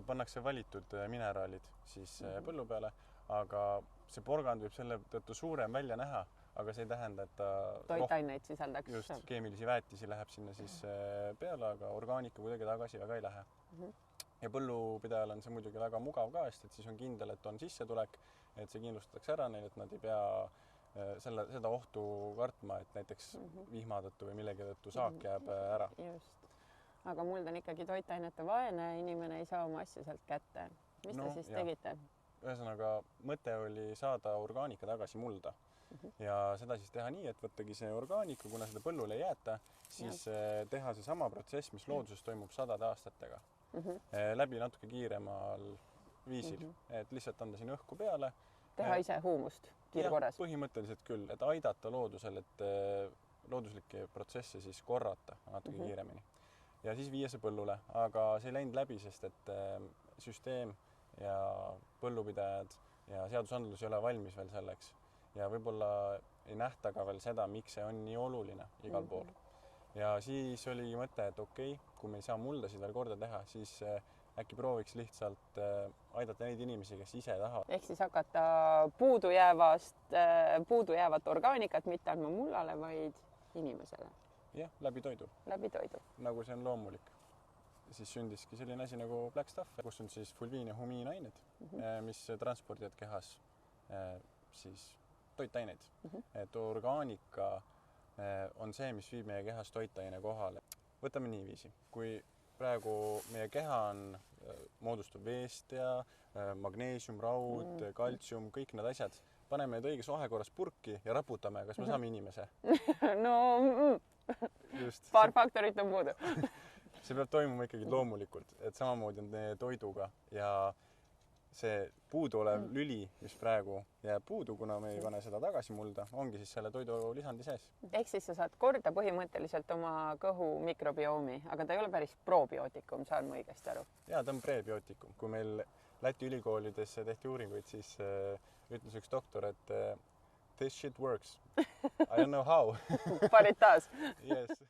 pannakse valitud mineraalid siis põllu peale, aga see porgand võib selle tõttu suurem välja näha, aga see ei tähenda, et ta toitaineid sisaldaks. Just, keemilisi väetisi läheb sinna siis peale, aga orgaanika kuidagi tagasi väga ei lähe. Ja põllupidajal on see muidugi väga mugav ka, sest et siis on kindel, et on sissetulek, et see kindlustatakse ära neil, et nad ei pea seda ohtu kartma, et näiteks vihma tõttu või millegi tõttu saak jääb ära. Just. Aga muld on ikkagi toitainete vaene, inimene ei saa oma asju sealt kätte. Mis te siis tegite? Ühesõnaga, mõte oli saada orgaanika tagasi mulda. Ja seda siis teha nii, et võttagi see orgaanika, kuna seda põllule ei jäeta, siis teha see sama protsess, mis looduses toimub 100 aastatega. Läbi natuke kiiremal viisil, et lihtsalt anda siin õhku peale. Teha ise huumust kiirkorras? Põhimõtteliselt küll, et aidata loodusel, et looduslikke protsesse siis korrata natuke kiiremini. Ja siis viia see põllule, aga see ei läinud läbi, sest et süsteem ja põllupidajad ja seadusandlus ei ole valmis veel selleks. Ja võib-olla ei nähta ka veel seda, miks see on nii oluline igal pool. Ja siis oli mõte, et okei, kui me ei saa muldasid veel korda teha, siis äkki prooviks lihtsalt aidata neid inimesi, kes ise tahavad. Ehk siis hakata puudujäävat orgaanikat mitte andma mullale, vaid inimesele. Jah, läbi toidu. Läbi toidu. Nagu see on loomulik. Siis sündiski selline asi nagu Black Stuff, kus on siis fulviin ja humiinained, mis transpordivad kehas siis toitaineid. Et orgaanika on see, mis viib meie kehas toitaine kohale. Võtame niiviisi. Kui praegu meie keha on moodustub veest ja magneesium, raud, kaltsium, kõik need asjad. Paneme need õiges vahekorras purki ja raputame, kas me saame inimese? Paar faktorit on puudu. See peab toimuma ikkagi loomulikult, et samamoodi on toiduga ja see puuduolev lüli, mis praegu jääb puudu, kuna me ei pane seda tagasi mulda, ongi siis selle toidu lisandi sees. Ehk siis sa saad korda põhimõtteliselt oma kõhu mikrobiomi, aga ta ei ole päris probiootikum, saan ma õigesti aru? Jaa, ta on prebiootikum. Kui meil Läti ülikoolides tehti uuringuid, siis ütles üks doktor, et this shit works. I don't know how. But it does. Yes.